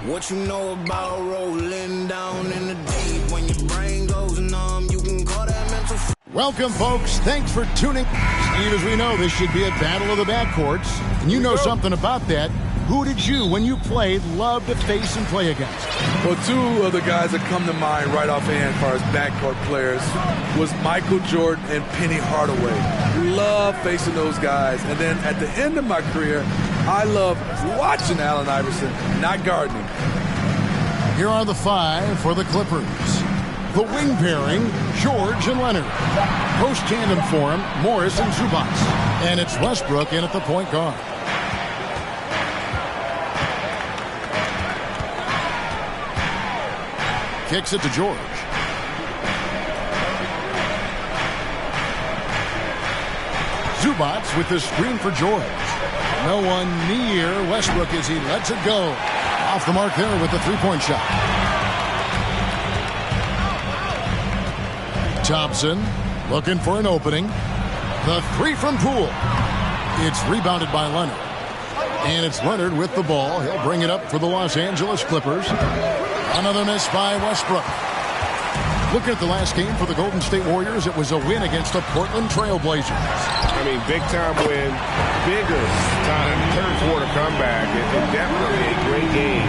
What you know about rolling down in the deep? When your brain goes numb, you can call that mental. Welcome, folks. Thanks for tuning. Steve, as we know, this should be a battle of the backcourts. And you know something about that. Who did you, when you played, love to face and play against? Well, two of the guys that come to mind right offhand as far as backcourt players was Michael Jordan and Penny Hardaway. Love facing those guys. And then at the end of my career, I love watching Allen Iverson, not guarding him. Here are the five for the Clippers. The wing pairing, George and Leonard. Post tandem form, Morris and Zubac. And it's Westbrook in at the point guard. Kicks it to George. Zubac with the screen for George. No one near Westbrook as he lets it go. Off the mark there with the three-point shot. Thompson looking for an opening. The three from Poole. It's rebounded by Leonard. And it's Leonard with the ball. He'll bring it up for the Los Angeles Clippers. Another miss by Westbrook. Looking at the last game for the Golden State Warriors, it was a win against the Portland Trail Blazers. I mean, big-time win, bigger time, third quarter comeback. It's definitely a great game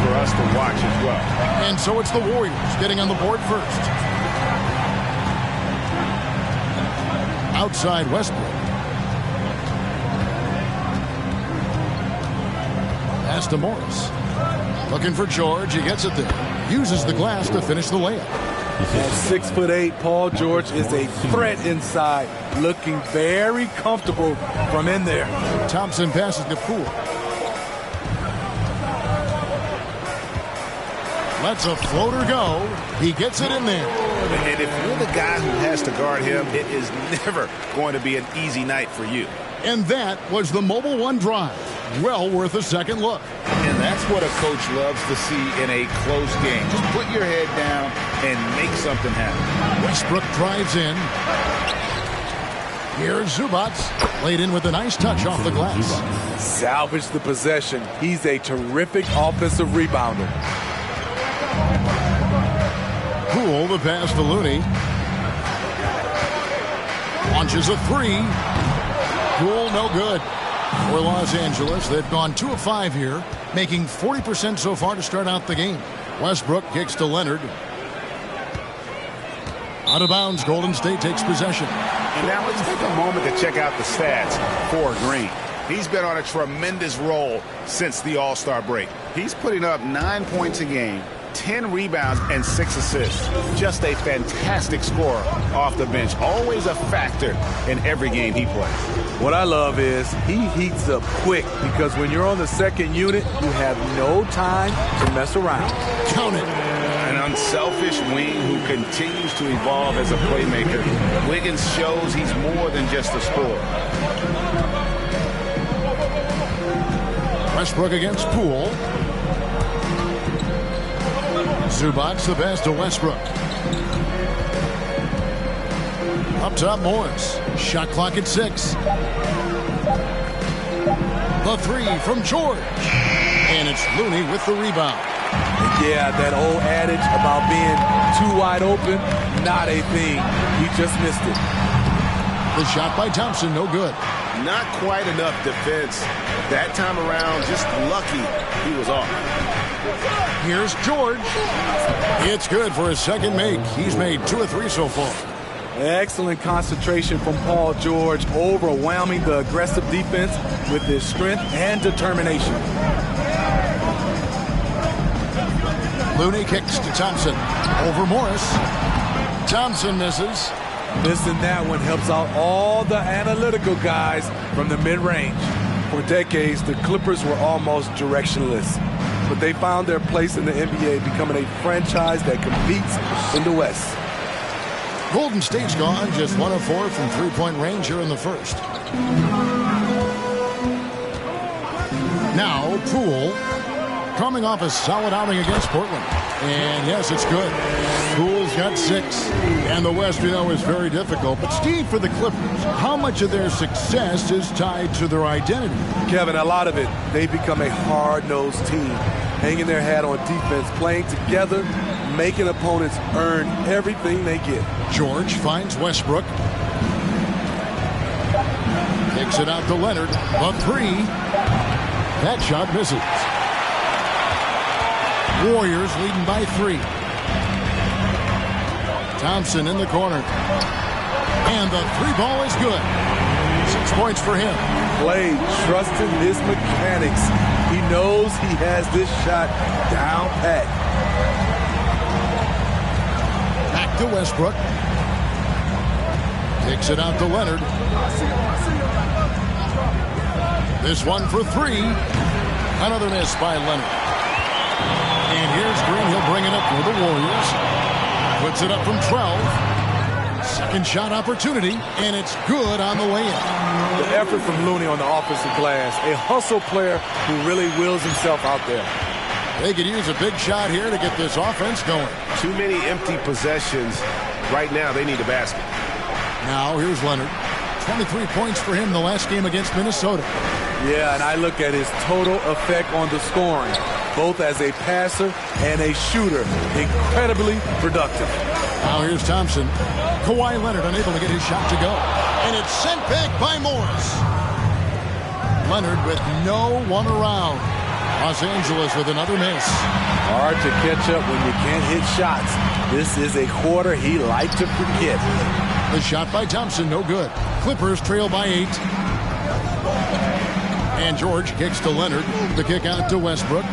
for us to watch as well. And so it's the Warriors getting on the board first. Outside Westbrook. Pass to Morris. Looking for George. He gets it there. Uses the glass to finish the layup. At 6'8", Paul George is a threat inside, looking very comfortable from in there. Thompson passes to Poole. Lets a floater go. He gets it in there. And if you're the guy who has to guard him, it is never going to be an easy night for you. And that was the Mobile One drive. Well worth a second look. And that's what a coach loves to see in a close game. Just put your head down and make something happen. Westbrook drives in. Here's Zubac. Laid in with a nice touch off the glass. Salvage the possession. He's a terrific offensive rebounder. Poole the pass to Looney. Launches a three. Poole no good. For Los Angeles, they've gone 2 of 5 here, making 40% so far to start out the game. Westbrook kicks to Leonard. Out of bounds, Golden State takes possession. And now let's take a moment to check out the stats for Green. He's been on a tremendous roll since the All-Star break. He's putting up 9 points a game, 10 rebounds, and 6 assists. Just a fantastic scorer off the bench. Always a factor in every game he plays. What I love is he heats up quick because when you're on the second unit, you have no time to mess around. Count it. An unselfish wing who continues to evolve as a playmaker. Wiggins shows he's more than just a scorer. Westbrook against Poole. Zubac the pass to Westbrook. Up top, Morris. Shot clock at 6. The three from George. And it's Looney with the rebound. Yeah, that old adage about being too wide open, not a thing. He just missed it. The shot by Thompson, no good. Not quite enough defense. That time around, just lucky he was off. Here's George. It's good for his second make. He's made 2 of 3 so far. Excellent concentration from Paul George, overwhelming the aggressive defense with his strength and determination. Looney kicks to Thompson. Over Morris. Thompson misses. Missing that one helps out all the analytical guys from the mid-range. For decades, the Clippers were almost directionless, but they found their place in the NBA, becoming a franchise that competes in the West. Golden State's gone just 1 of 4 from three-point range here in the first. Now, Poole, coming off a solid outing against Portland. And yes, it's good. Poole's got 6. And the West, we know, is very difficult. But Steve, for the Clippers, how much of their success is tied to their identity? Kevin, a lot of it. They become a hard-nosed team, hanging their hat on defense, playing together, making opponents earn everything they get. George finds Westbrook. Takes it out to Leonard. A 3. That shot misses. Warriors leading by 3. Thompson in the corner. And the 3 ball is good. 6 points for him. Clay trusting his mechanics. He knows he has this shot down pat. Back to Westbrook. Takes it out to Leonard. This one for 3. Another miss by Leonard. And here's Green. He'll bring it up for the Warriors. Puts it up from 12. Second shot opportunity, and it's good on the way in. The effort from Looney on the offensive glass. A hustle player who really wills himself out there. They could use a big shot here to get this offense going. Too many empty possessions. Right now, they need a basket. Now, here's Leonard. 23 points for him the last game against Minnesota. Yeah, and I look at his total effect on the scoring, both as a passer and a shooter. Incredibly productive. Now here's Thompson. Kawhi Leonard unable to get his shot to go. And it's sent back by Morris. Leonard with no one around. Los Angeles with another miss. Hard to catch up when you can't hit shots. This is a quarter he liked to forget. The shot by Thompson, no good. Clippers trail by 8. And George kicks to Leonard. The kick out to Westbrook.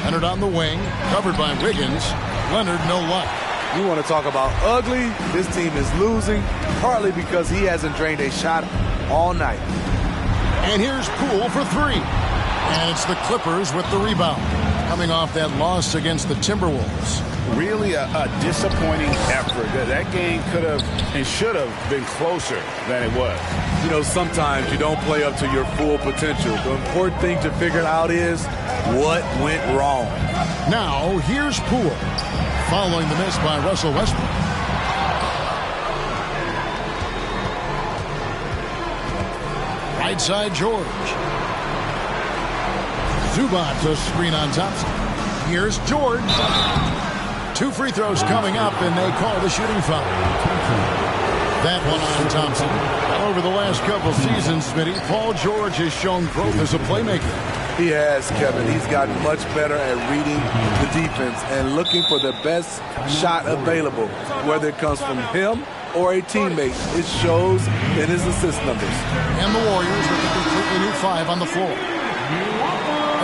Leonard on the wing, covered by Wiggins. Leonard, no luck. You want to talk about ugly? This team is losing, partly because he hasn't drained a shot all night. And here's Poole for 3. And it's the Clippers with the rebound. Coming off that loss against the Timberwolves. Really a disappointing effort. That game could have and should have been closer than it was. You know, sometimes you don't play up to your full potential. The important thing to figure out is what went wrong. Now, here's Poole, following the miss by Russell Westbrook. Right side, George. Zubac to screen on Thompson. Here's George. 2 free throws coming up, and they call the shooting foul. That one on Thompson. Over the last couple seasons, Smitty, Paul George has shown growth as a playmaker. He has, Kevin. He's gotten much better at reading the defense and looking for the best shot available, whether it comes from him or a teammate. It shows in his assist numbers. And the Warriors with a completely new 5 on the floor.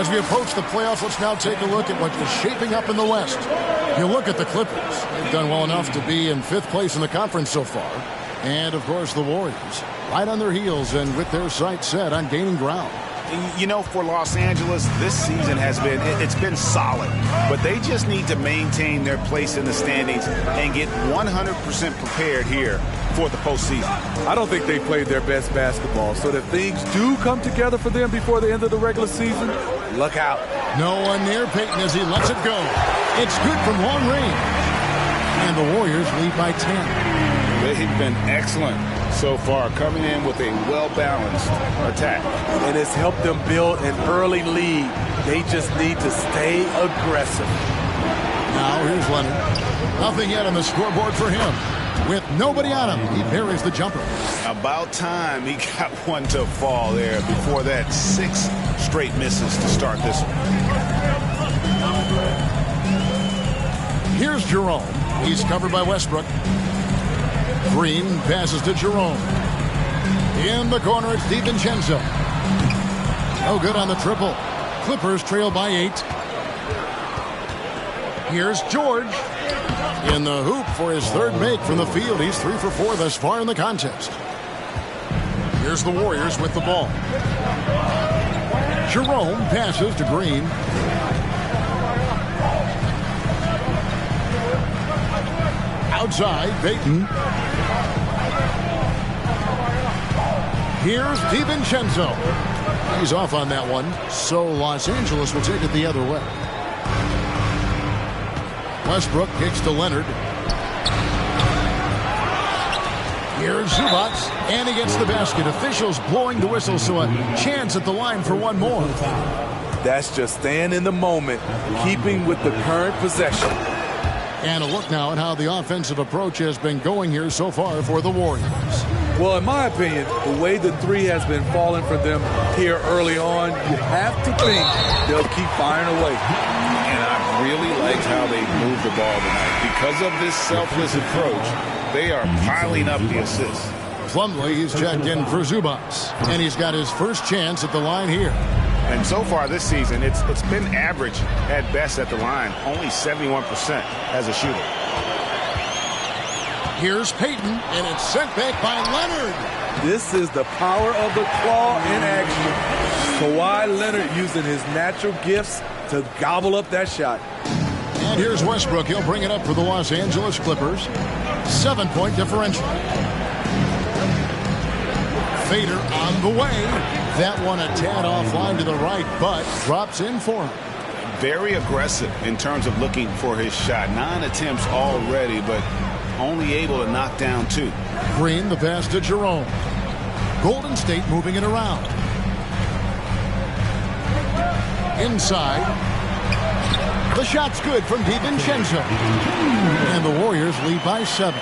As we approach the playoffs, let's now take a look at what is shaping up in the West. You look at the Clippers. They've done well enough to be in 5th place in the conference so far. And, of course, the Warriors right on their heels and with their sights set on gaining ground. You know, for Los Angeles, this season has been, it's been solid. But they just need to maintain their place in the standings and get 100% prepared here for the postseason. I don't think they played their best basketball. So if things do come together for them before the end of the regular season, look out. No one near Peyton as he lets it go. It's good from long range. And the Warriors lead by 10. They've been excellent so far, coming in with a well-balanced attack. And it's helped them build an early lead. They just need to stay aggressive. Now here's Leonard. Nothing yet on the scoreboard for him. With nobody on him, he parries the jumper. About time he got one to fall there before that 6 straight misses to start this one. Here's Jerome. He's covered by Westbrook. Green passes to Jerome. In the corner, it's DiVincenzo. No good on the triple. Clippers trail by 8. Here's George. In the hoop for his 3rd make from the field. He's 3 for 4 thus far in the contest. Here's the Warriors with the ball. Jerome passes to Green. Outside, Peyton. Here's DiVincenzo. He's off on that one, so Los Angeles will take it the other way. Westbrook kicks to Leonard. Here's Zubac, and he gets the basket. Officials blowing the whistle, so a chance at the line for one more. That's just staying in the moment, keeping with the current possession. And a look now at how the offensive approach has been going here so far for the Warriors. Well, in my opinion, the way the three has been falling for them here early on, you have to think they'll keep firing away. And I really liked how they moved the ball tonight. Because of this selfless approach, they are piling up the assists. Plumlee, he's checked in for Zubac, and he's got his first chance at the line here. And so far this season, it's been average at best at the line, only 71% as a shooter. Here's Payton, and it's sent back by Leonard. This is the power of the claw in action. Kawhi Leonard using his natural gifts to gobble up that shot. And here's Westbrook. He'll bring it up for the Los Angeles Clippers. 7-point differential. Fader on the way. That one a tad offline to the right, but drops in for him. Very aggressive in terms of looking for his shot. 9 attempts already, but only able to knock down 2. Green, the pass to Jerome. Golden State moving it around. Inside. The shot's good from DiVincenzo. And the Warriors lead by 7.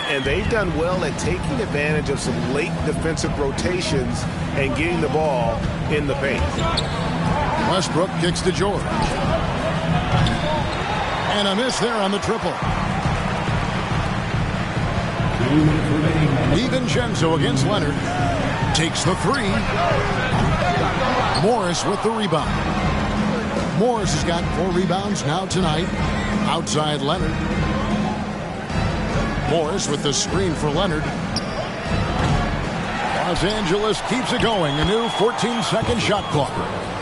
And they've done well at taking advantage of some late defensive rotations and getting the ball in the paint. Westbrook kicks to George. And a miss there on the triple. DiVincenzo against Leonard. Takes the 3. Morris with the rebound. Morris has got 4 rebounds now tonight. Outside Leonard. Morris with the screen for Leonard. Los Angeles keeps it going. A new 14-second shot clock.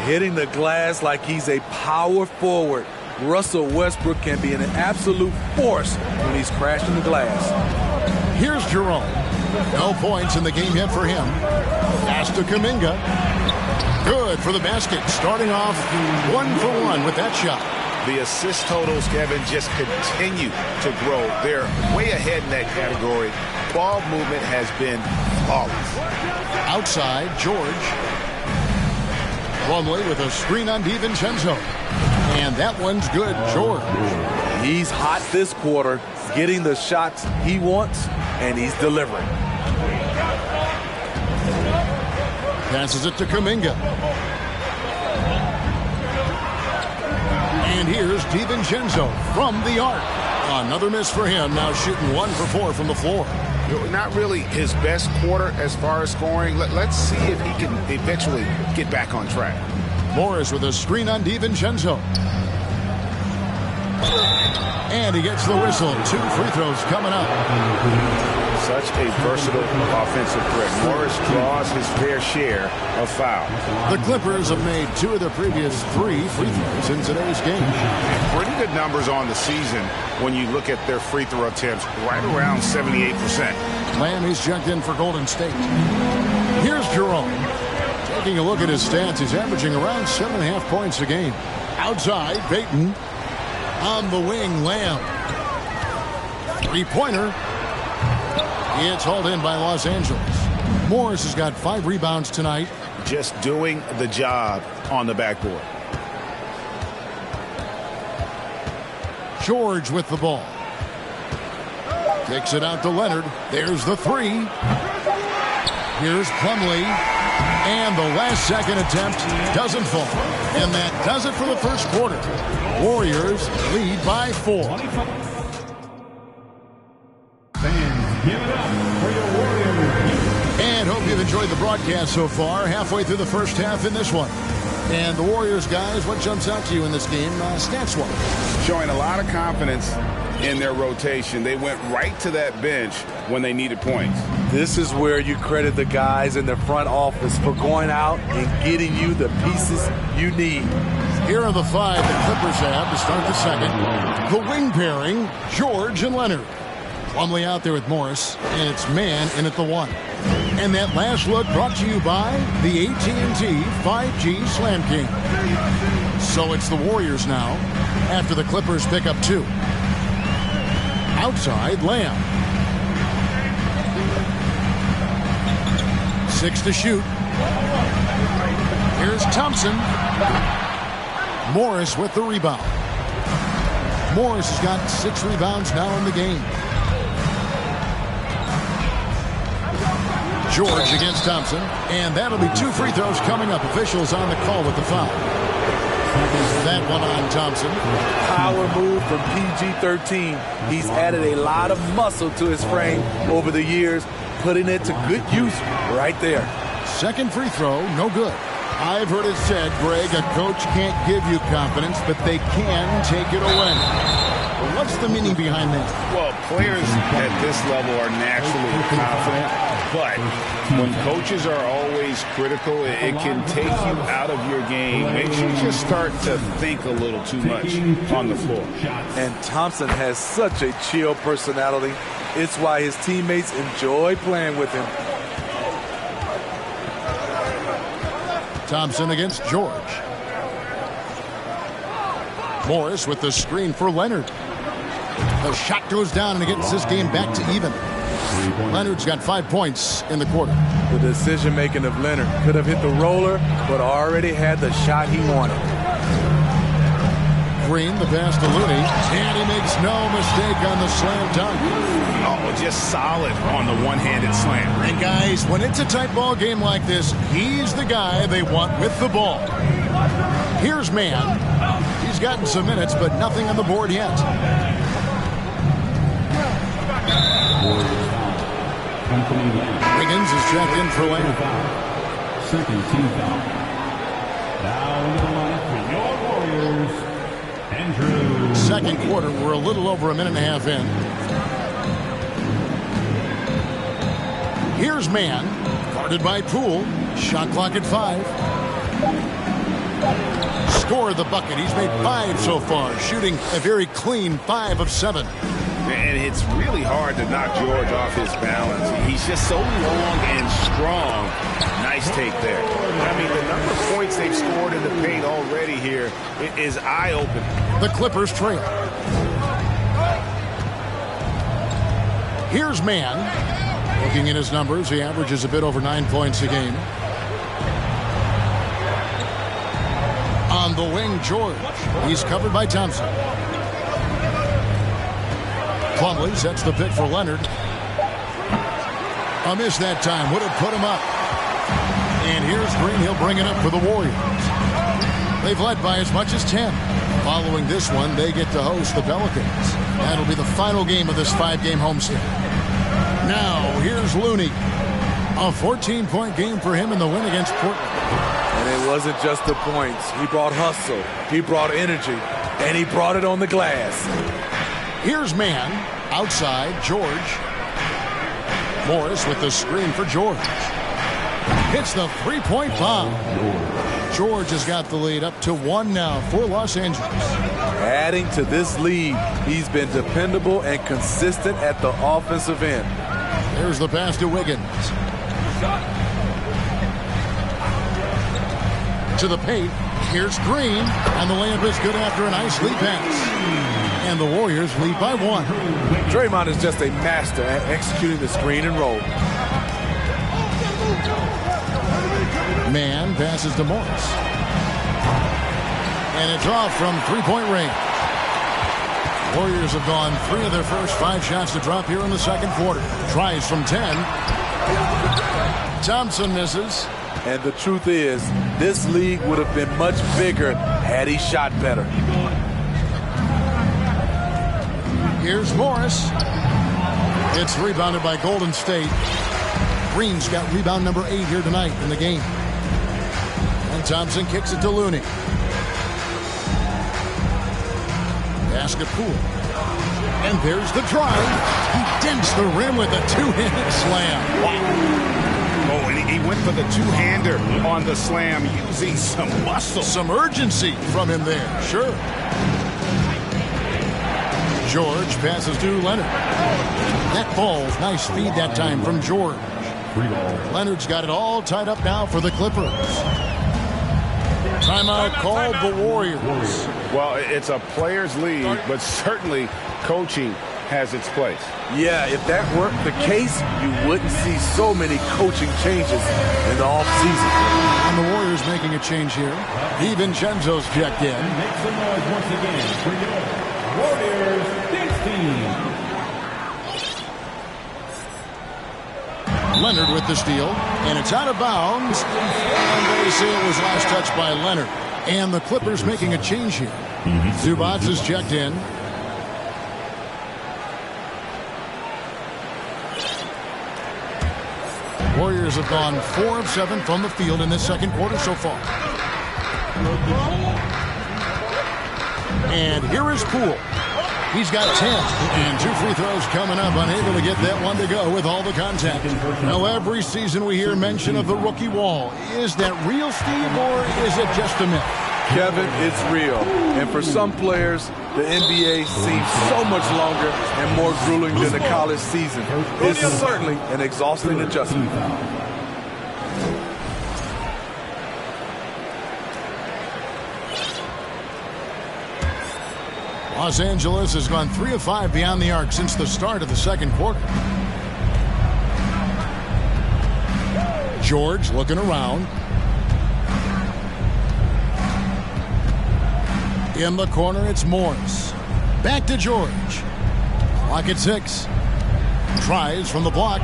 Hitting the glass like he's a power forward. Russell Westbrook can be an absolute force when he's crashing the glass. Here's Jerome. No points in the game yet for him. Pass to Kuminga. Good for the basket. Starting off 1 for 1 with that shot. The assist totals, Kevin, just continue to grow. They're way ahead in that category. Ball movement has been flawless. Outside, George. Plumlee with a screen on DiVincenzo. And that one's good, George. He's hot this quarter, getting the shots he wants, and he's delivering. Passes it to Kuminga. And here's DiVincenzo from the arc. Another miss for him, now shooting 1 for 4 from the floor. Not really his best quarter as far as scoring. Let's see if he can eventually get back on track. Morris with a screen on DiVincenzo. And he gets the whistle. 2 free throws coming up. Such a versatile offensive threat. Morris draws his fair share of fouls. The Clippers have made 2 of their previous 3 free throws in today's game. Pretty good numbers on the season when you look at their free throw attempts, right around 78%. Lamb, he's checked in for Golden State. Here's Jerome. Taking a look at his stats, he's averaging around 7.5 points a game. Outside, Payton. On the wing, Lamb. 3-pointer. It's hauled in by Los Angeles. Morris has got 5 rebounds tonight. Just doing the job on the backboard. George with the ball. Kicks it out to Leonard. There's the 3. Here's Plumlee. And the last second attempt doesn't fall. And that does it for the first quarter. Warriors lead by 4. And hope you've enjoyed the broadcast so far. Halfway through the first half in this one. And the Warriors, guys, what jumps out to you in this game, stats-wise? Showing a lot of confidence in their rotation. They went right to that bench when they needed points. This is where you credit the guys in the front office for going out and getting you the pieces you need. Here are the 5 the Clippers have to start the second. The wing pairing, George and Leonard. Plumlee out there with Morris, and it's man in at the 1. And that last look brought to you by the AT&T 5G Slam King. So it's the Warriors now after the Clippers pick up 2. Outside, Lamb. 6 to shoot. Here's Thompson. Morris with the rebound. Morris has got 6 rebounds now in the game. George against Thompson, and that'll be 2 free throws coming up. Officials on the call with the foul. That one on Thompson. Power move from PG-13. He's added a lot of muscle to his frame over the years, putting it to good use right there. Second free throw, no good. I've heard it said, Greg, a coach can't give you confidence, but they can take it away. What's the meaning behind that? Well, players at this level are naturally confident, but when coaches are always critical, it can take you out of your game. Makes you just start to think a little too much on the floor. And Thompson has such a chill personality. It's why his teammates enjoy playing with him. Thompson against George. Morris with the screen for Leonard. The shot goes down and it gets this game back to even. Leonard's got 5 points in the quarter. The decision-making of Leonard could have hit the roller, but already had the shot he wanted. Green, the pass to Looney, and he makes no mistake on the slam dunk. Oh, just solid on the one-handed slam. And guys, when it's a tight ball game like this, he's the guy they want with the ball. Here's Mann. He's gotten some minutes, but nothing on the board yet. Higgins is checked in for Lamb. Second team foul. Now into the line for your Warriors, Andrew. Second quarter, we're a little over a minute and a half in. Here's Mann, guarded by Poole. Shot clock at 5. Scored the bucket. He's made 5 so far, shooting a very clean 5 of 7. And it's really hard to knock George off his balance. He's just so long and strong. Nice take there. I mean, the number of points they've scored in the paint already here is eye-opening. The Clippers trail. Here's Mann. Looking at his numbers, he averages a bit over 9 points a game. On the wing, George. He's covered by Thompson. Plumlee sets the pick for Leonard. A miss that time. Would have put him up. And here's Green. He'll bring it up for the Warriors. They've led by as much as 10. Following this one, they get to host the Pelicans. That'll be the final game of this 5-game homestand. Now, here's Looney. A 14-point game for him in the win against Portland. And it wasn't just the points. He brought hustle. He brought energy. And he brought it on the glass. Here's Mann. Outside, George. Morris with the screen for George. Hits the 3-point bomb. George has got the lead up to 1 now for Los Angeles. Adding to this lead, he's been dependable and consistent at the offensive end. There's the pass to Wiggins. To the paint. Here's Green. And the layup is good after a nice lead pass. And the Warriors lead by 1. Draymond is just a master at executing the screen and roll. Mann passes to Morris. And it's off from 3-point range. Warriors have gone 3 of their first 5 shots to drop here in the second quarter. Tries from 10. Thompson misses. And the truth is, this league would have been much bigger had he shot better. Here's Morris. It's rebounded by Golden State. Green's got rebound number 8 here tonight in the game. And Thompson kicks it to Looney. Basket Poole. And there's the drive. He dents the rim with a 2-handed slam. Wow. Oh, and he went for the two-hander on the slam using some muscle. Some urgency from him there, sure. George passes to Leonard. That ball's nice feed that time from George. Free ball. Leonard's got it all tied up now for the Clippers. Timeout called the Warriors. Well, it's a players' league, but certainly coaching has its place. Yeah, if that weren't the case, you wouldn't see so many coaching changes in the offseason. And the Warriors making a change here. DiVincenzo's checked in. Make some noise once again for your Warriors dance team. Leonard with the steal, and it's out of bounds. And they say it was last touched by Leonard. And the Clippers making a change here. Zubac is checked in. Warriors have gone 4 of 7 from the field in this second quarter so far. And here is Poole. He's got 10 and 2 free throws coming up, unable to get that one to go with all the contact. Now, every season we hear mention of the rookie wall. Is that real, Steve, or is it just a myth? Kevin, it's real. And for some players, the NBA seems so much longer and more grueling than the college season. It's certainly an exhausting adjustment. Los Angeles has gone 3 of 5 beyond the arc since the start of the second quarter. George looking around. In the corner, it's Morris. Back to George. Clock at 6. Tries from the block.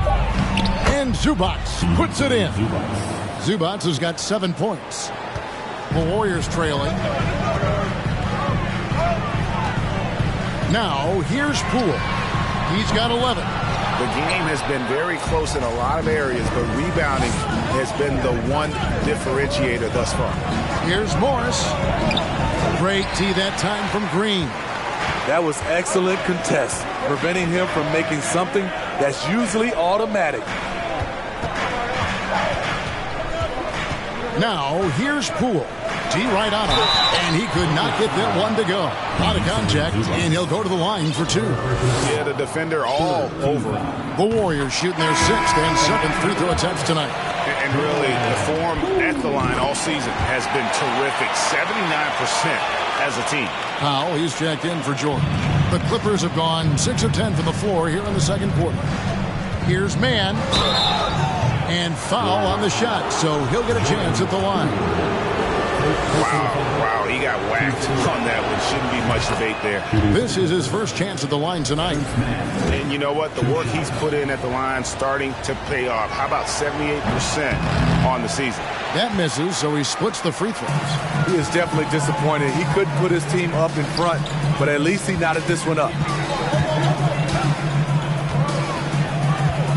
And Zubac puts it in. Zubac has got 7 points. The Warriors trailing. Now, here's Poole. He's got 11. The game has been very close in a lot of areas, but rebounding has been the one differentiator thus far. Here's Morris. Great tee that time from Green. That was excellent contest, preventing him from making something that's usually automatic. Now, here's Poole. Tee right on him, and he could not get that one to go. Out of contact, and he'll go to the line for 2. Yeah, the defender all over. The Warriors shooting their 6th and 7th free throw attempts tonight. And really, the form at the line all season has been terrific. 79% as a team. Powell, he's checked in for George. The Clippers have gone 6 of 10 from the floor here in the second quarter. Here's Mann. And foul on the shot, so he'll get a chance at the line. Wow, he got whacked on that one. Shouldn't be much debate there. This is his first chance at the line tonight. And you know what? The work he's put in at the line starting to pay off. How about 78% on the season? That misses, so he splits the free throws. He is definitely disappointed. He couldn't put his team up in front, but at least he knotted this one up.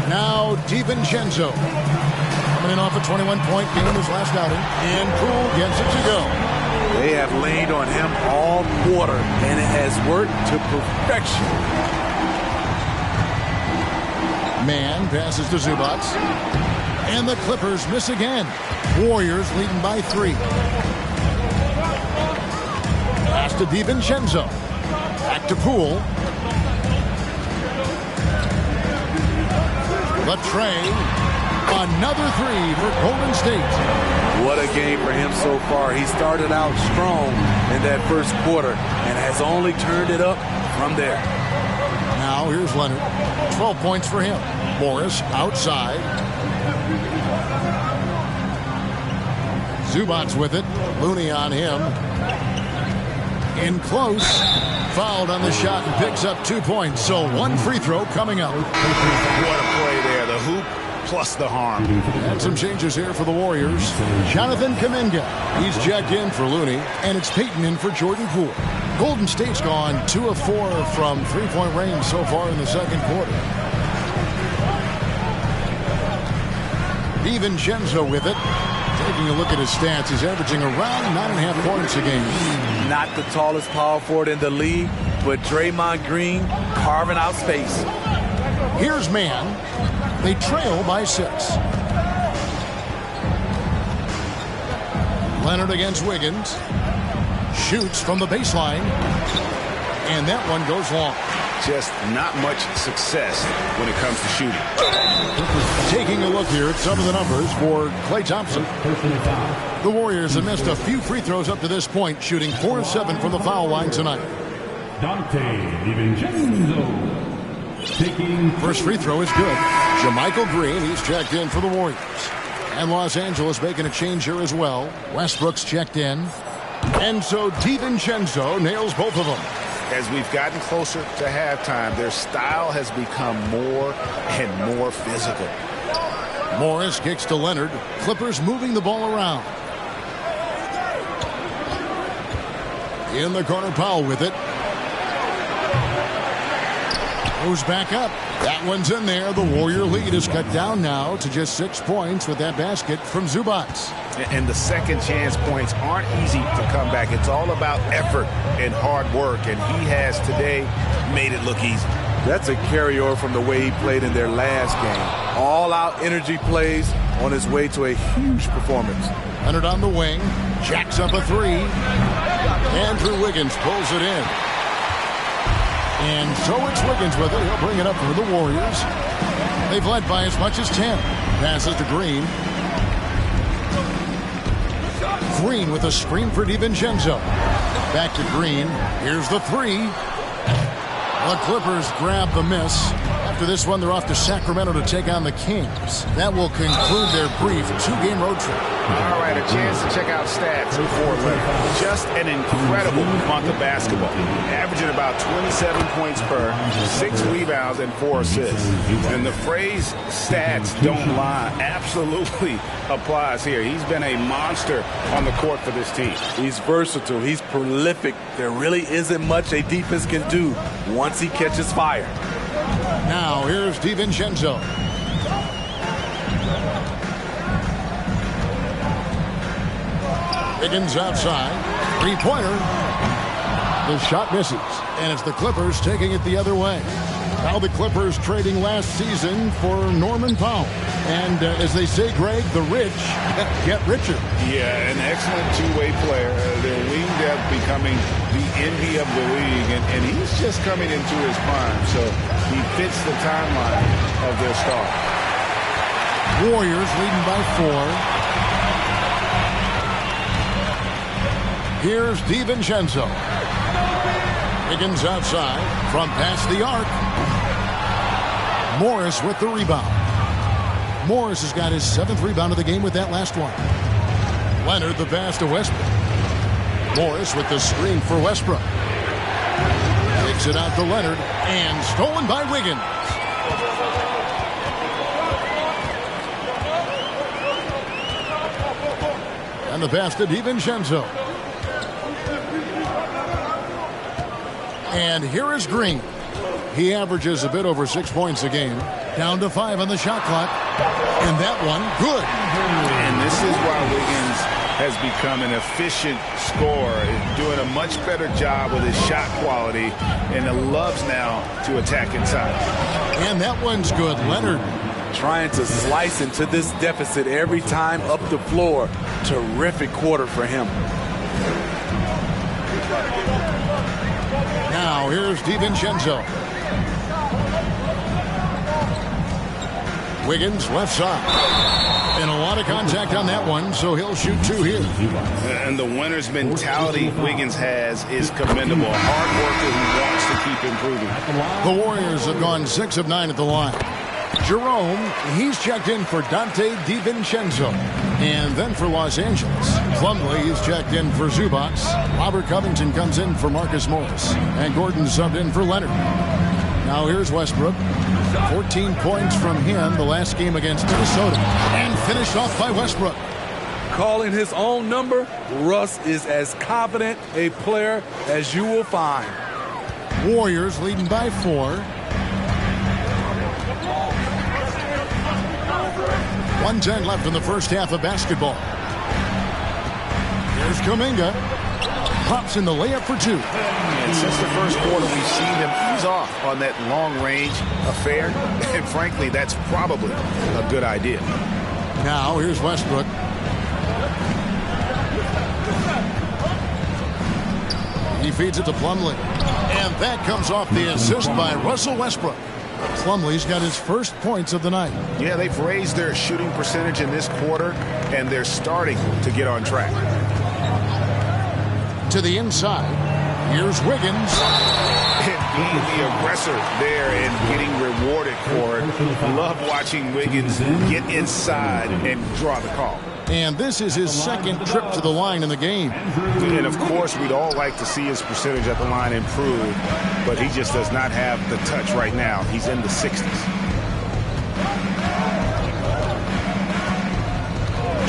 Now, DiVincenzo. Coming in off a 21-point game his last outing. And Poole gets it to go. They have leaned on him all quarter, and it has worked to perfection. Mann passes to Zubac. And the Clippers miss again. Warriors leading by 3. Pass to DiVincenzo. Back to Poole. The tray. Another 3 for Golden State. What a game for him so far. He started out strong in that first quarter and has only turned it up from there. Now here's Leonard. 12 points for him. Morris outside. Zubac with it. Looney on him. In close. Fouled on the shot and picks up 2 points. So 1 free throw coming up. What a play there. The hoop plus the harm. And some changes here for the Warriors. Jonathan Kuminga. He's checked in for Looney. And it's Payton in for Jordan Poole. Golden State's gone 2 of 4 from three-point range so far in the second quarter. DiVincenzo with it. Taking a look at his stats, he's averaging around 9.5 points a game. Not the tallest power forward in the league, but Draymond Green carving out space. Here's Mann. They trail by 6. Leonard against Wiggins. Shoots from the baseline. And that one goes long. Just not much success when it comes to shooting. Taking a look here at some of the numbers for Klay Thompson. Personal foul. The Warriors have missed a few free throws up to this point, shooting 4 of 7 from the foul line tonight. Dante DiVincenzo. Taking First free throw is good. Jermichael Green, he's checked in for the Warriors. And Los Angeles making a change here as well. Westbrook's checked in. And so DiVincenzo nails both of them. As we've gotten closer to halftime, their style has become more and more physical. Morris kicks to Leonard. Clippers moving the ball around. In the corner, Powell with it. Goes back up. That one's in there. The Warrior lead is cut down now to just 6 points with that basket from Zubac. And the second chance points aren't easy to come back. It's all about effort and hard work, and he has today made it look easy. That's a carryover from the way he played in their last game. All-out energy plays on his way to a huge performance. Leonard on the wing. Jacks up a three. Andrew Wiggins pulls it in. And so it's Wiggins with it. He'll bring it up for the Warriors. They've led by as much as 10. Passes to Green. Green with a screen for DiVincenzo. Back to Green. Here's the three. The Clippers grab the miss. After this one, they're off to Sacramento to take on the Kings. That will conclude their brief 2-game road trip. All right, a chance to check out stats for Leonard. Just an incredible month of basketball. Averaging about 27 points per, 6 rebounds, and 4 assists. And the phrase stats don't lie absolutely applies here. He's been a monster on the court for this team. He's versatile. He's prolific. There really isn't much a defense can do once he catches fire. Now, here's DiVincenzo. Wiggins outside. Three-pointer. The shot misses. And it's the Clippers taking it the other way. Now the Clippers trading last season for Norman Powell. And as they say, Greg, the rich get richer. Yeah, an excellent two-way player. Their wing depth becoming the envy of the league. And he's just coming into his prime. So he fits the timeline of their star. Warriors leading by 4. Here's DiVincenzo. Wiggins outside from past the arc. Morris with the rebound. Morris has got his 7th rebound of the game with that last one. Leonard the pass to Westbrook. Morris with the screen for Westbrook. Takes it out to Leonard and stolen by Wiggins. And the pass to DiVincenzo. And here is Green. He averages a bit over 6 points a game. Down to 5 on the shot clock. And that one, good. And this is why Wiggins has become an efficient scorer, doing a much better job with his shot quality, and loves now to attack inside. And that one's good. Leonard trying to slice into this deficit every time up the floor. Terrific quarter for him. Now here's DiVincenzo. Wiggins left side. And a lot of contact on that one, so he'll shoot 2 here. And the winner's mentality Wiggins has is commendable. A hard worker who wants to keep improving. The Warriors have gone 6 of 9 at the line. Jerome, he's checked in for Dante DiVincenzo. And then for Los Angeles, Plumlee is checked in for Zubac. Robert Covington comes in for Marcus Morris. And Gordon subbed in for Leonard. Now here's Westbrook. 14 points from him the last game against Minnesota. And finished off by Westbrook. Calling his own number, Russ is as confident a player as you will find. Warriors leading by 4. 1:10 left in the first half of basketball. Here's Kuminga. Pops in the layup for 2. And since the first quarter, we've seen him ease off on that long-range affair. And frankly, that's probably a good idea. Now, here's Westbrook. He feeds it to Plumlee. And that comes off the assist by Russell Westbrook. Plumlee's got his first points of the night. Yeah, they've raised their shooting percentage in this quarter, and they're starting to get on track. To the inside. Here's Wiggins. Being the aggressor there and getting rewarded for it. Love watching Wiggins get inside and draw the call. And this is his second trip to the line in the game. And, of course, we'd all like to see his percentage at the line improve, but he just does not have the touch right now. He's in the 60s.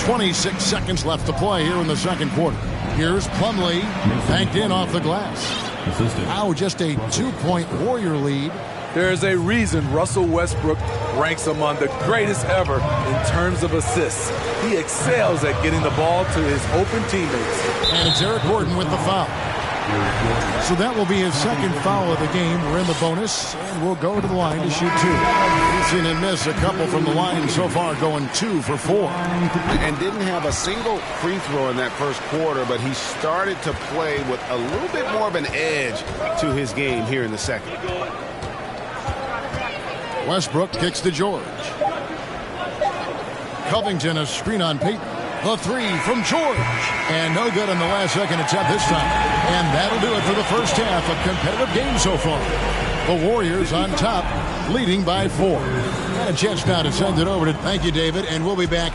26 seconds left to play here in the second quarter. Here's Plumlee, banked in off the glass. Now just a 2-point Warrior lead. There's a reason Russell Westbrook ranks among the greatest ever in terms of assists. He excels at getting the ball to his open teammates. And it's Eric Gordon with the foul. So that will be his second foul of the game. We're in the bonus, and we'll go to the line to shoot 2. He's seen him miss a couple from the line so far, going 2 for 4. And didn't have a single free throw in that first quarter, but he started to play with a little bit more of an edge to his game here in the second. Westbrook kicks to George. Covington a screen on Peyton. The 3 from George. And no good on the last second attempt this time. And that'll do it for the first half. A competitive game so far. The Warriors on top, leading by 4. And a chance now to send it over to... Thank you, David, and we'll be back.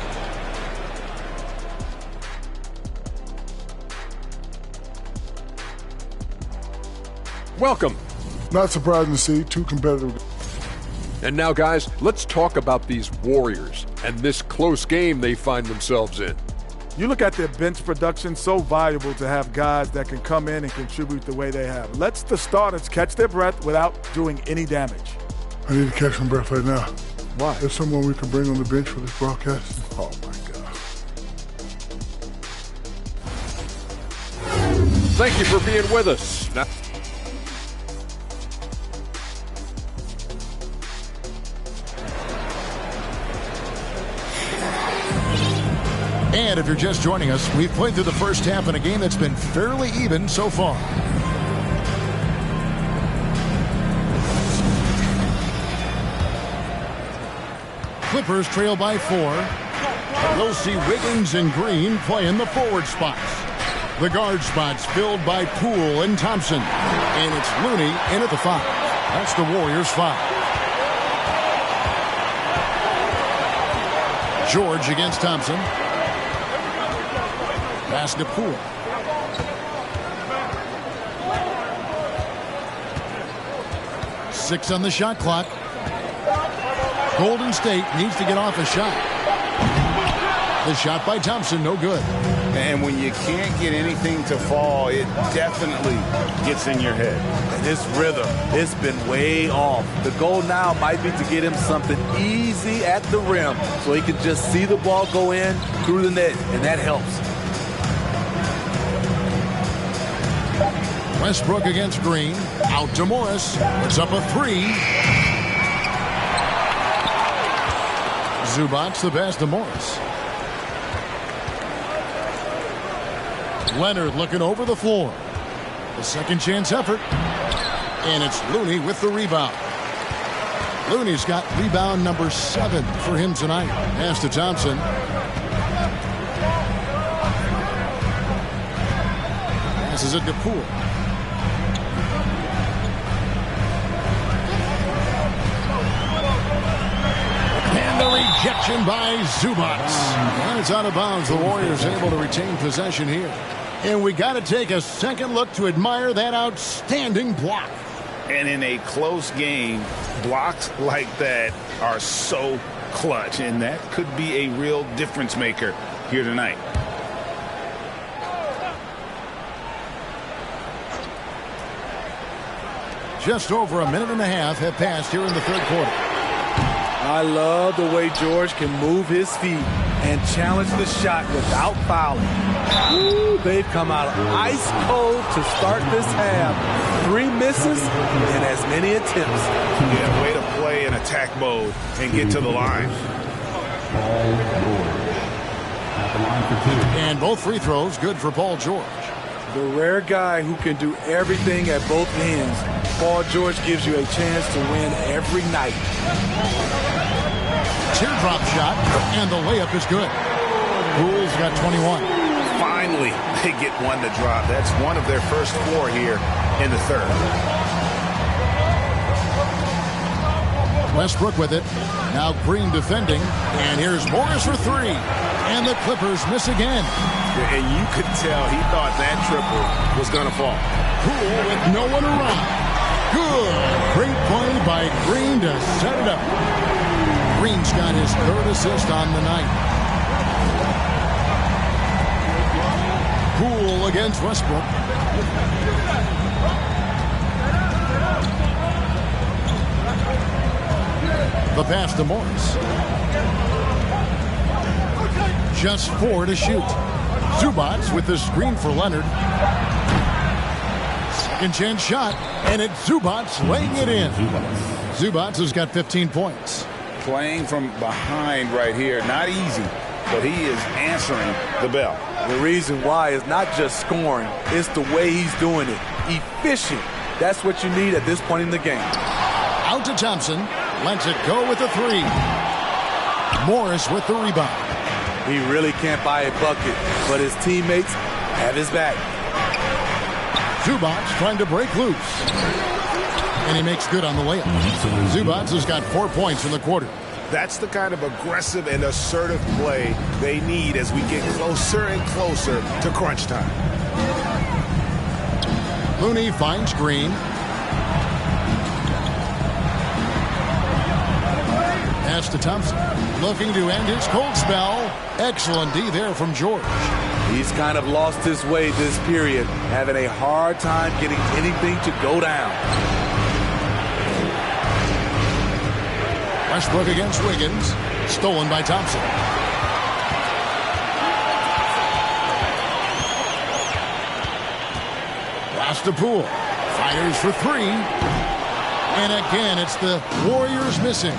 Welcome. Not surprising to see 2 competitive. And now, guys, let's talk about these Warriors and this close game they find themselves in. You look at their bench production, so valuable to have guys that can come in and contribute the way they have. Let's the starters catch their breath without doing any damage. I need to catch my breath right now. Why? There's someone we can bring on the bench for this broadcast. Oh, my God. Thank you for being with us. Now and if you're just joining us, we've played through the first half in a game that's been fairly even so far. Clippers trail by 4. We'll see Wiggins and Green play in the forward spots. The guard spots filled by Poole and Thompson. And it's Looney in at the 5. That's the Warriors' foul. George against Thompson. Pass to Poole. Six on the shot clock. Golden State needs to get off a shot. The shot by Thompson, no good. And when you can't get anything to fall, it definitely gets in your head. And his rhythm, it's been way off. The goal now might be to get him something easy at the rim so he can just see the ball go in through the net, and that helps. Westbrook against Green. Out to Morris. It's up a 3. Zubac's the pass to Morris. Leonard looking over the floor. The second chance effort. And it's Looney with the rebound. Looney's got rebound number 7 for him tonight. Pass to Thompson. Passes it to Poole. And the rejection by Zubac. And it's out of bounds. The Warriors able to retain possession here. And we got to take a second look to admire that outstanding block. And in a close game, blocks like that are so clutch, and that could be a real difference maker here tonight. Just over a minute and a half have passed here in the third quarter. I love the way George can move his feet and challenge the shot without fouling. Ooh, they've come out ice cold to start this half. 3 misses and as many attempts. Yeah, way to play in attack mode and get to the line. And both free throws good for Paul George. The rare guy who can do everything at both ends. Paul George gives you a chance to win every night. Teardrop shot, and the layup is good. Poole's got 21. Finally, they get one to drop. That's one of their first 4 here in the third. Westbrook with it. Now Green defending. And here's Morris for 3. And the Clippers miss again. And you could tell he thought that triple was going to fall. Poole with no one around. Good. Great play by Green to set it up. Green's got his 3rd assist on the night. Poole against Westbrook. The pass to Morris. Just 4 to shoot. Zubac with the screen for Leonard. Second chance shot, and it's Zubac laying it in. Zubac has got 15 points. Playing from behind right here, not easy, but he is answering the bell. The reason why is not just scoring, it's the way he's doing it. Efficient. That's what you need at this point in the game. Out to Thompson. Lets it go with the 3. Morris with the rebound. He really can't buy a bucket, but his teammates have his back. Zubac trying to break loose. And he makes good on the layup. Zubac has got 4 points in the quarter. That's the kind of aggressive and assertive play they need as we get closer and closer to crunch time. Looney finds Green. Pass to Thompson. Looking to end his cold spell. Excellent D there from George. He's kind of lost his way this period, having a hard time getting anything to go down. Westbrook against Wiggins. Stolen by Thompson. Pass to Poole. Fires for 3. And again, it's the Warriors missing.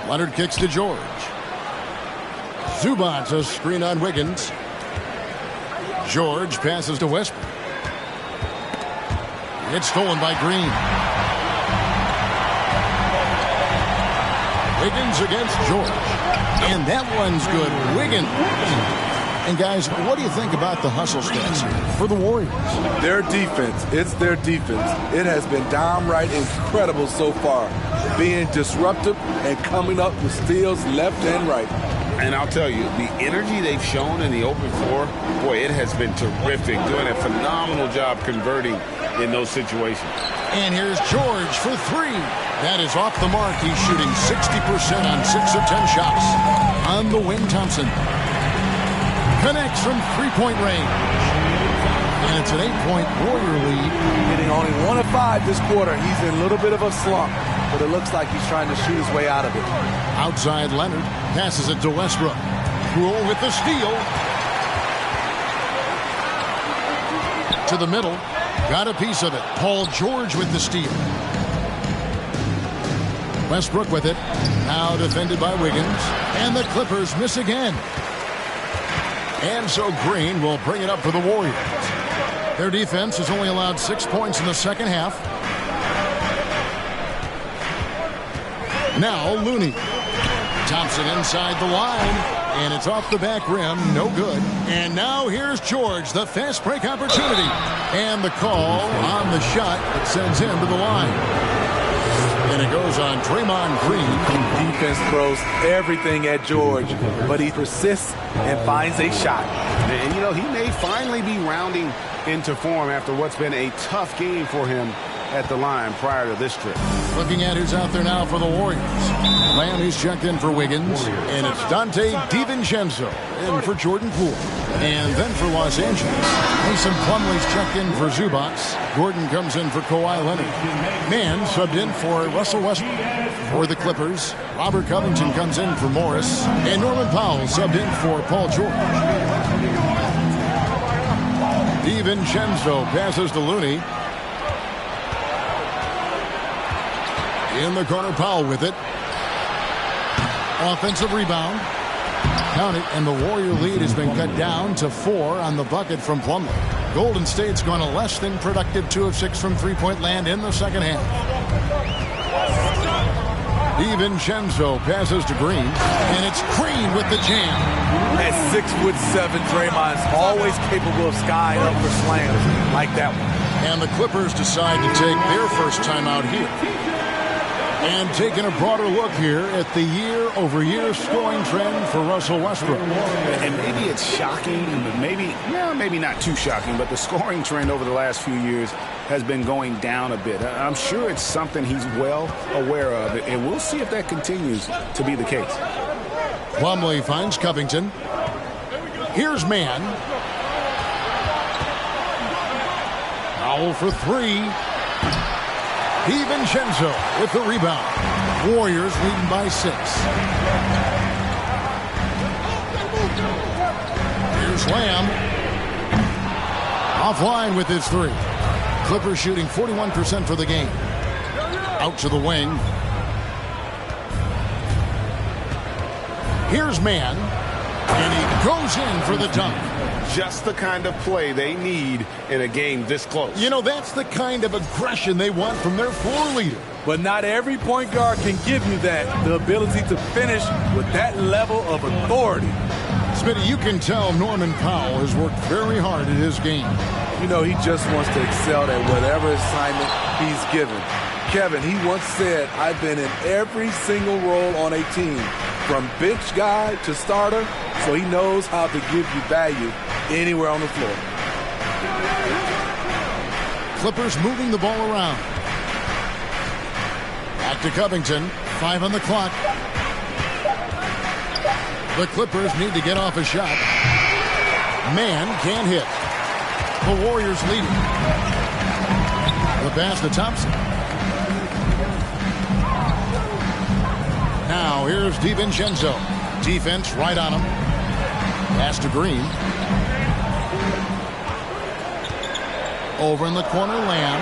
Leonard kicks to George. Zubac a screen on Wiggins. George passes to Westbrook. It's stolen by Green. Wiggins against George. And that one's good. Wiggins. And guys, what do you think about the hustle stats here for the Warriors? Their defense, it's their defense. It has been downright incredible so far. Being disruptive and coming up with steals left and right. And I'll tell you, the energy they've shown in the open floor, boy, it has been terrific. Doing a phenomenal job converting in those situations. And here's George for 3. That is off the mark. He's shooting 60% on 6 of 10 shots. On the wing, Thompson connects from 3-point range. And it's an 8-point Warrior lead. Getting only 1 of 5 this quarter. He's in a little bit of a slump, but it looks like he's trying to shoot his way out of it. Outside Leonard passes it to Westbrook. Poole with the steal. To the middle. Got a piece of it. Paul George with the steal. Westbrook with it. Now defended by Wiggins. And the Clippers miss again. And so Green will bring it up for the Warriors. Their defense has only allowed 6 points in the second half. Now Looney. Thompson inside the line. And it's off the back rim. No good. And now here's George. The fast break opportunity. And the call on the shot that sends him to the line. And it goes on Draymond Green. Defense throws everything at George, but he persists and finds a shot. And, you know, he may finally be rounding into form after what's been a tough game for him at the line prior to this trip. Looking at who's out there now for the Warriors. Lamb, who's checked in for Wiggins. And it's Dante DiVincenzo in for Jordan Poole. And then for Los Angeles, Mason Plumlee's checked in for Zubac. Gordon comes in for Kawhi Leonard. Mann subbed in for Russell Westbrook. For the Clippers, Robert Covington comes in for Morris. And Norman Powell subbed in for Paul George. DiVincenzo passes to Looney. In the corner, Powell with it. Offensive rebound. Count it, and the Warrior lead has been cut down to 4 on the bucket from Plumlee. Golden State's gone a less than productive 2 of 6 from three-point land in the second half. DiVincenzo passes to Green, and it's Green with the jam. At 6'7", Draymond's always capable of skying up for slams like that one. And the Clippers decide to take their first time out here. And taking a broader look here at the year-over-year scoring trend for Russell Westbrook. And maybe it's shocking, maybe not too shocking, but the scoring trend over the last few years has been going down a bit. I'm sure it's something he's well aware of, and we'll see if that continues to be the case. Plumlee finds Covington. Here's Mann. Foul for 3. DiVincenzo with the rebound. Warriors leading by 6. Here's Lamb. Offline with his 3. Clippers shooting 41% for the game. Out to the wing. Here's Mann. And he goes in for the dunk. Just the kind of play they need in a game this close. You know, that's the kind of aggression they want from their floor leader. But not every point guard can give you that, the ability to finish with that level of authority. Smitty, you can tell Norman Powell has worked very hard at his game. You know, he just wants to excel at whatever assignment he's given. Kevin, he once said, I've been in every single role on a team, from bench guy to starter, so he knows how to give you value anywhere on the floor. Clippers moving the ball around. Back to Covington. 5 on the clock. The Clippers need to get off a shot. Mann can't hit. The Warriors leading. The pass to Thompson. Now here's DiVincenzo. Defense right on him. Pass to Green. Over in the corner, Lamb.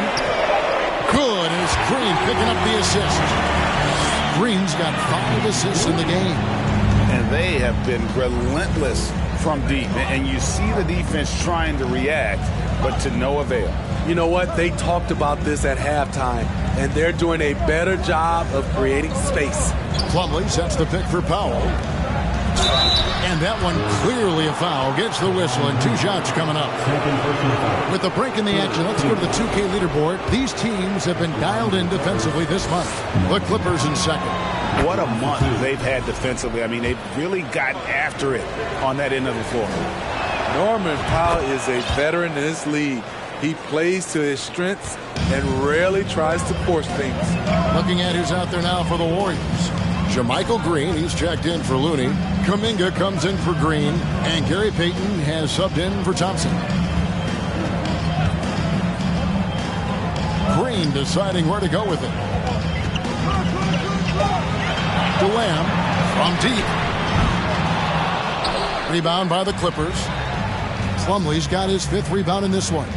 Good, and it's Green picking up the assist. Green's got 5 assists in the game. And they have been relentless from deep. And you see the defense trying to react, but to no avail. You know what? They talked about this at halftime, and they're doing a better job of creating space. Plumlee sets the pick for Powell. And that one clearly a foul. Gets the whistle, and 2 shots coming up. With the break in the action, let's go to the 2K leaderboard. These teams have been dialed in defensively this month. The Clippers in second. What a month they've had defensively. I mean, they've really gotten after it on that end of the floor. Norman Powell is a veteran in this league. He plays to his strengths and rarely tries to force things. Looking at who's out there now for the Warriors. Jermichael Green, he's checked in for Looney. Kuminga comes in for Green. And Gary Payton has subbed in for Thompson. Green deciding where to go with it. To Lamb from deep. Rebound by the Clippers. Plumlee's got his 5th rebound in this one.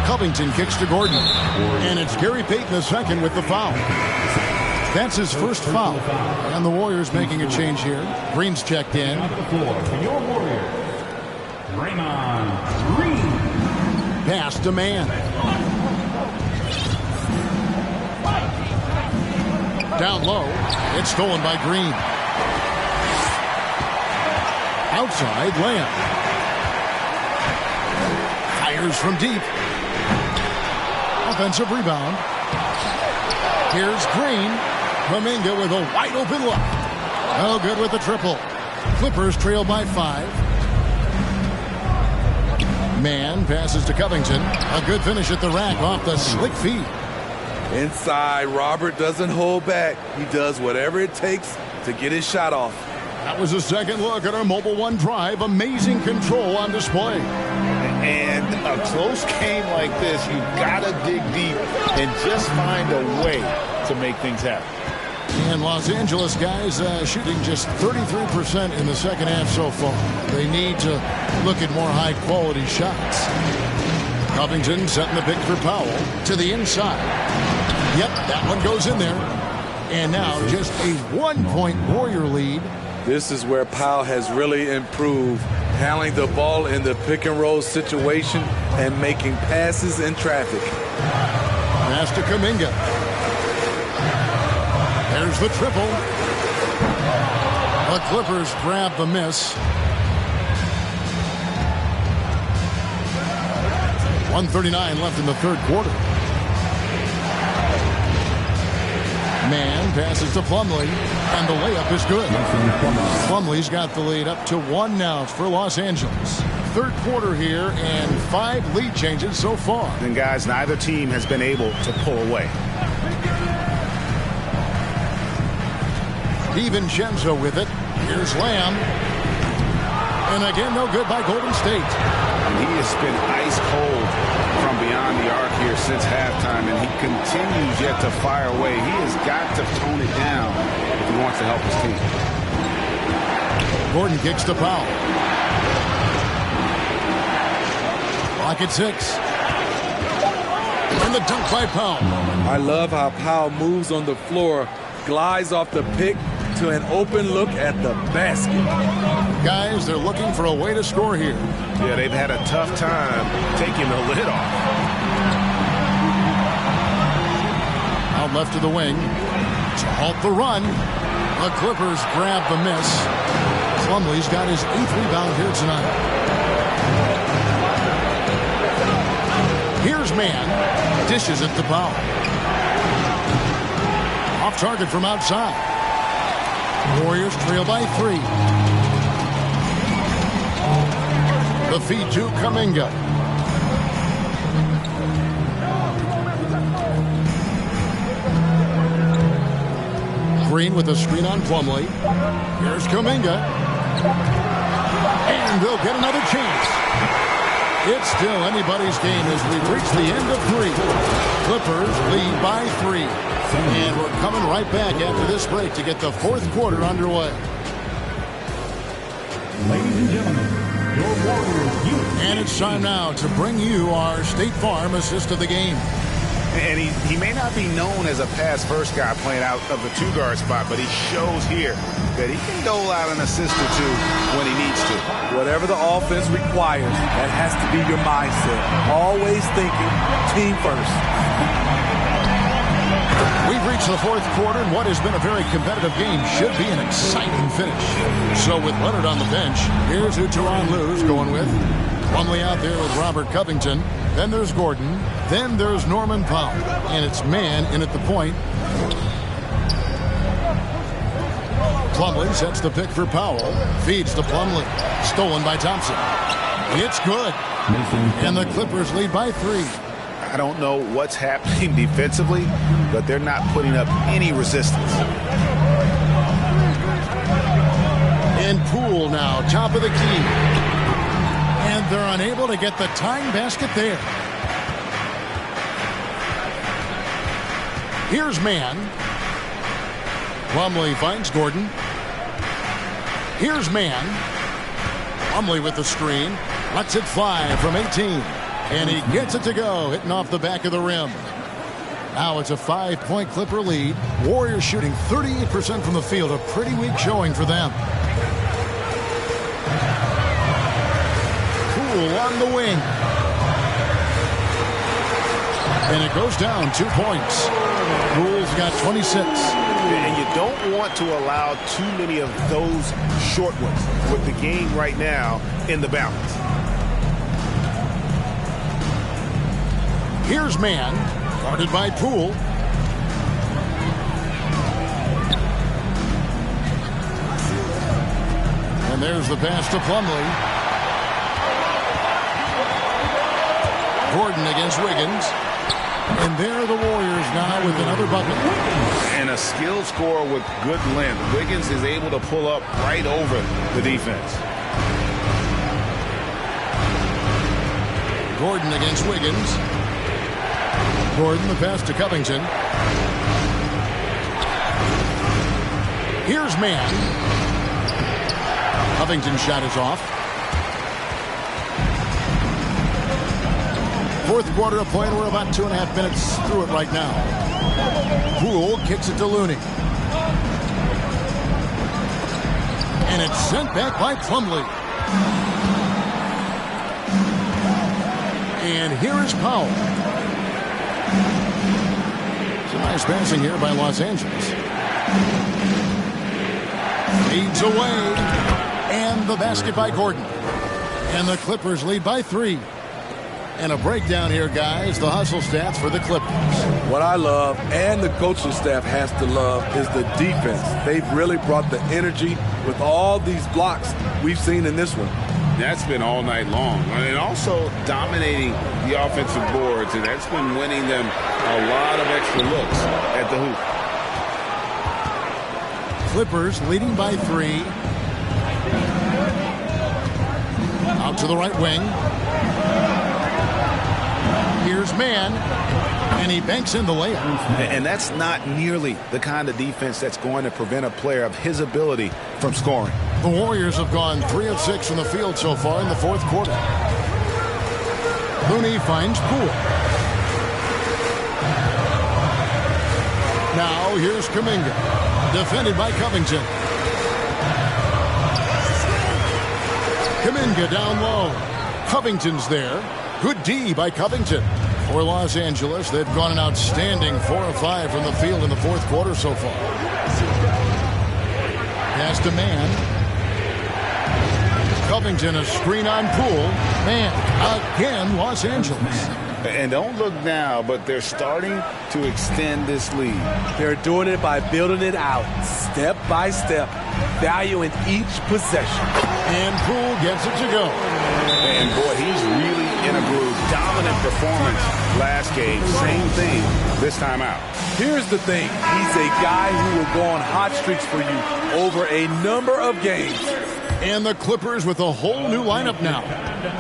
Covington kicks to Gordon. And it's Gary Payton II with the foul. That's his first foul. And the Warriors making a change here. Green's checked in. Your Warriors, Draymond Green. Pass to Mann. Down low. It's stolen by Green. Outside, Lamb. Fires from deep. Offensive rebound. Here's Green. Kuminga with a wide open look. Oh, good with the triple. Clippers trail by 5. Mann passes to Covington. A good finish at the rack off the slick feed. Inside, Robert doesn't hold back. He does whatever it takes to get his shot off. That was a second look at our Mobile One drive. Amazing control on display. And a close game like this, you gotta dig deep and just find a way to make things happen. And Los Angeles guys shooting just 33% in the second half so far. They need to look at more high-quality shots. Covington setting the pick for Powell to the inside. Yep, that one goes in there. And now just a 1-point Warrior lead. This is where Powell has really improved, handling the ball in the pick-and-roll situation and making passes in traffic. Pass to Kuminga. There's the triple. The Clippers grab the miss. 1:39 left in the third quarter. Man passes to Plumlee, and the layup is good. Plumlee's got the lead up to 1 now for Los Angeles. Third quarter here, and 5 lead changes so far. And guys, neither team has been able to pull away. DiVincenzo with it. Here's Lamb. And again, no good by Golden State. And he has been ice cold from beyond the arc here since halftime, and he continues yet to fire away. He has got to tone it down if he wants to help his team. Gordon kicks to Powell. Clock at 6. And the dunk by Powell. I love how Powell moves on the floor, glides off the pick to an open look at the basket. Guys, they're looking for a way to score here. Yeah, they've had a tough time taking the lid off. Out left to the wing to halt the run. The Clippers grab the miss. Plumlee's got his 8th rebound here tonight. Here's Man. Dishes it to Powell. Off target from outside. Warriors trail by 3. The feed to Kuminga. Green with a screen on Plumlee. Here's Kuminga. And they'll get another chance. It's still anybody's game as we reach the end of 3. Clippers lead by 3. And we're coming right back after this break to get the fourth quarter underway. Ladies and gentlemen, your Warriors. And it's time now to bring you our State Farm assist of the game. And he may not be known as a pass-first guy playing out of the 2-guard spot, but he shows here that he can dole out an assist or 2 when he needs to. Whatever the offense requires, that has to be your mindset. Always thinking team first. We've reached the fourth quarter, and what has been a very competitive game should be an exciting finish. So with Leonard on the bench, here's who Tyronn Lue's going with. Plumlee out there with Robert Covington. Then there's Gordon. Then there's Norman Powell. And it's Man in at the point. Plumlee sets the pick for Powell. Feeds to Plumlee. Stolen by Thompson. It's good. And the Clippers lead by 3. I don't know what's happening defensively, but they're not putting up any resistance. And Poole now, top of the key. And they're unable to get the tying basket there. Here's Man. Plumlee finds Gordon. Here's Man. Plumlee with the screen. Lets it fly from 18. And he gets it to go, hitting off the back of the rim. Now it's a 5-point Clipper lead. Warriors shooting 38% from the field. A pretty weak showing for them. Poole on the wing. And it goes down 2 points. Poole's got 26. And you don't want to allow too many of those short ones with the game right now in the balance. Here's Man, guarded by Poole. And there's the pass to Plumlee. Gordon against Wiggins. And there are the Warriors now with another bucket. And a skilled scorer with good length. Wiggins is able to pull up right over the defense. Gordon against Wiggins. Gordon, the pass to Covington. Here's Man. Covington's shot is off. Fourth quarter of play, and we're about 2.5 minutes through it right now. Poole kicks it to Looney. And it's sent back by Plumlee. And here is Powell. Some nice passing here by Los Angeles. Leads away. And the basket by Gordon. And the Clippers lead by 3. And a breakdown here, guys. The hustle stats for the Clippers. What I love, and the coaching staff has to love, is the defense. They've really brought the energy with all these blocks we've seen in this one. That's been all night long. And also dominating the offensive boards, and that's been winning them a lot of extra looks at the hoop. Clippers leading by 3. Out to the right wing. Here's Mann, and he banks in the layup. And that's not nearly the kind of defense that's going to prevent a player of his ability from scoring. The Warriors have gone 3 of 6 from the field so far in the fourth quarter. Looney finds Poole. Now here's Kuminga, defended by Covington. Kuminga down low. Covington's there. Good D by Covington. For Los Angeles, they've gone an outstanding 4 of 5 from the field in the fourth quarter so far. Pass to Mann. Covington, a screen on Poole. Mann, again, Los Angeles. And don't look now, but they're starting to extend this lead. They're doing it by building it out, step by step, valuing each possession. And Poole gets it to go. And boy, he's really in a groove. Dominant performance last game. Same thing this time out. Here's the thing. He's a guy who will go on hot streaks for you over a number of games. And the Clippers with a whole new lineup now.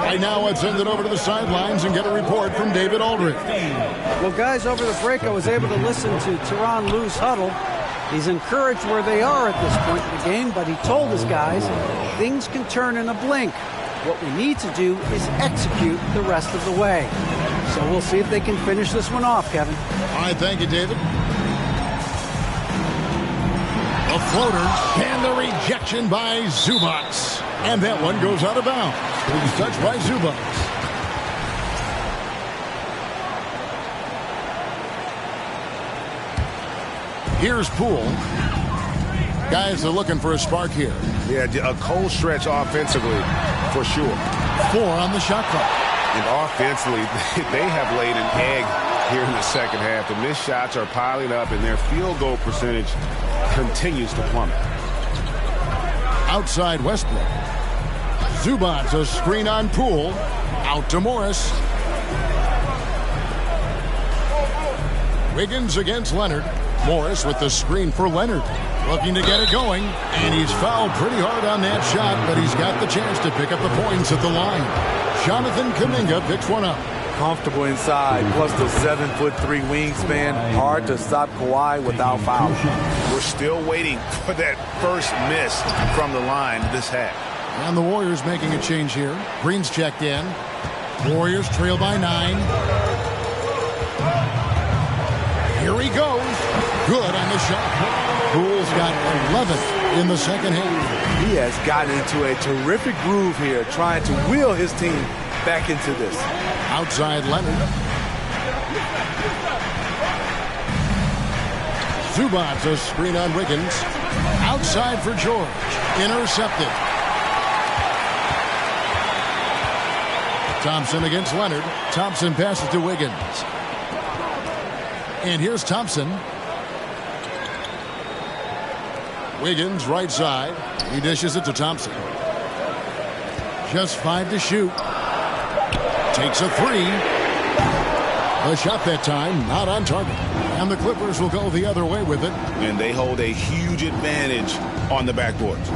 Right now, I'd send it over to the sidelines and get a report from David Aldridge. Well, guys, over the break, I was able to listen to Tyronn Lue's huddle. He's encouraged where they are at this point in the game, but he told his guys things can turn in a blink. What we need to do is execute the rest of the way. So we'll see if they can finish this one off, Kevin. All right, thank you, David. A floater and the rejection by Zubac. And that one goes out of bounds. It was touched by Zubac. Here's Poole. Guys are looking for a spark here. Yeah, a cold stretch offensively, for sure. 4 on the shot clock. And offensively, they have laid an egg here in the second half. The missed shots are piling up, and their field goal percentage continues to plummet. Outside Westbrook. Zubac, a screen on Poole. Out to Morris. Wiggins against Leonard. Morris with the screen for Leonard. Looking to get it going. And he's fouled pretty hard on that shot, but he's got the chance to pick up the points at the line. Jonathan Kuminga picks one up. Comfortable inside, plus the 7'3" wingspan. Hard to stop Kawhi without foul. We're still waiting for that first miss from the line this half. And the Warriors making a change here. Green's checked in. Warriors trail by 9. Here he goes. Good on the shot. Poole's got 11 in the second half. He has gotten into a terrific groove here, trying to wheel his team back into this. Outside Leonard. Zubac, a screen on Wiggins. Outside for George. Intercepted. Thompson against Leonard. Thompson passes to Wiggins. And here's Thompson. Wiggins right side. He dishes it to Thompson. Just 5 to shoot. Takes a 3. A shot that time, not on target. And the Clippers will go the other way with it. And they hold a huge advantage on the backboards.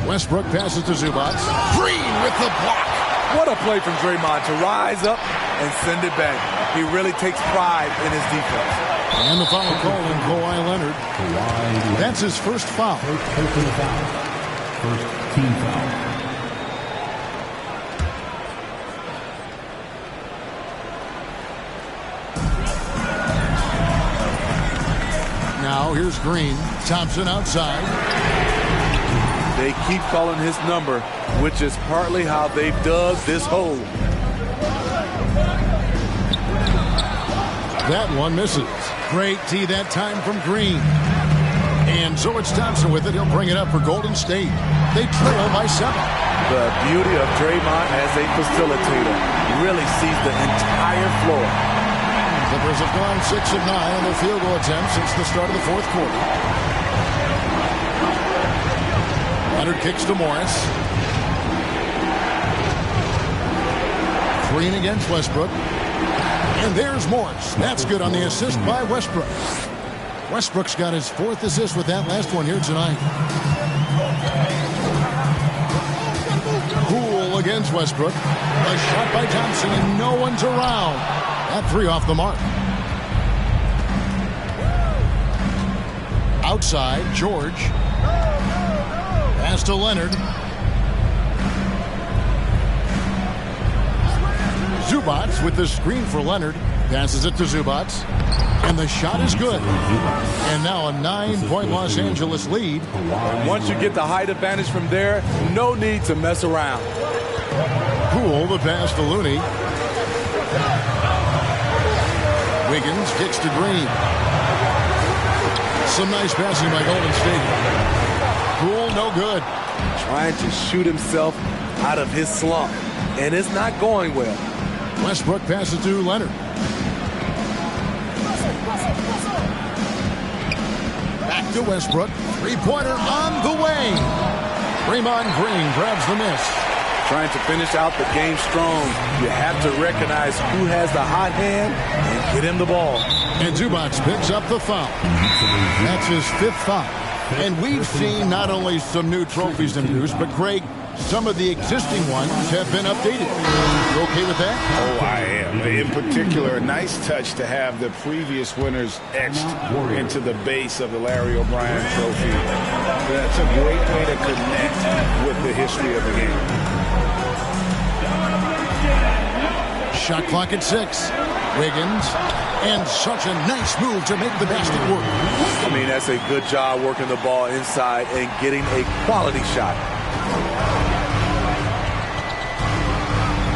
Westbrook passes to Zubac. Green with the block. What a play from Draymond to rise up and send it back. He really takes pride in his defense. And the foul call on Kawhi Leonard. That's his first foul. First team foul. Now here's Green. Thompson outside. They keep calling his number, which is partly how they've dug this hole. That one misses. Great tee that time from Green. And so it's Thompson with it. He'll bring it up for Golden State. They trail by 7. The beauty of Draymond as a facilitator really sees the entire floor. Clippers have gone 6 of 9 on their field goal attempts since the start of the fourth quarter. Leonard kicks to Morris. Green against Westbrook. And there's Morris. That's good on the assist by Westbrook. Westbrook's got his 4th assist with that last one here tonight. Poole against Westbrook. A shot by Thompson, and no one's around. That 3 off the mark. Outside, George. Pass to Leonard. Zubac with the screen for Leonard. Passes it to Zubac. And the shot is good. And now a 9-point Los Angeles lead. Once you get the height advantage from there, no need to mess around. Poole the pass to Looney. Wiggins kicks to Green. Some nice passing by Golden State. Poole no good. Trying to shoot himself out of his slump. And it's not going well. Westbrook passes to Leonard. Back to Westbrook. 3-pointer on the way. Draymond Green grabs the miss. Trying to finish out the game strong. You have to recognize who has the hot hand and get him the ball. And Zubac picks up the foul. That's his 5th foul. And we've seen not only some new trophies introduced, but Craig, some of the existing ones have been updated. You okay with that? Oh, I am. In particular, a nice touch to have the previous winners etched into the base of the Larry O'Brien trophy. That's a great way to connect with the history of the game. Shot clock at 6. Wiggins. And such a nice move to make the basket work. I mean, that's a good job working the ball inside and getting a quality shot.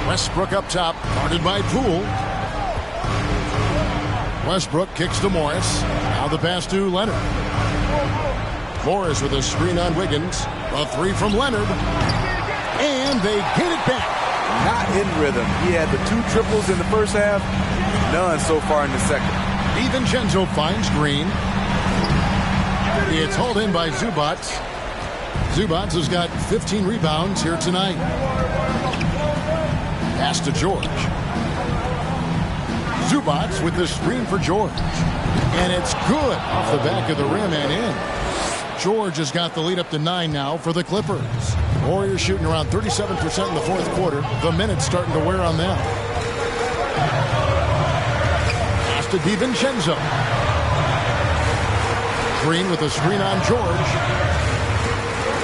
Westbrook up top, guarded by Poole. Westbrook kicks to Morris. Now the pass to Leonard. Morris with a screen on Wiggins. A 3 from Leonard. And they get it back. Not in rhythm. He had the 2 triples in the first half. None so far in the second. DiVincenzo finds Green. It's hauled in by Zubac. Zubac has got 15 rebounds here tonight. Pass to George. Zubac with the screen for George. And it's good off the back of the rim and in. George has got the lead up to 9 now for the Clippers. Warriors shooting around 37% in the fourth quarter. The minutes starting to wear on them. Pass to DiVincenzo. Green with a screen on George.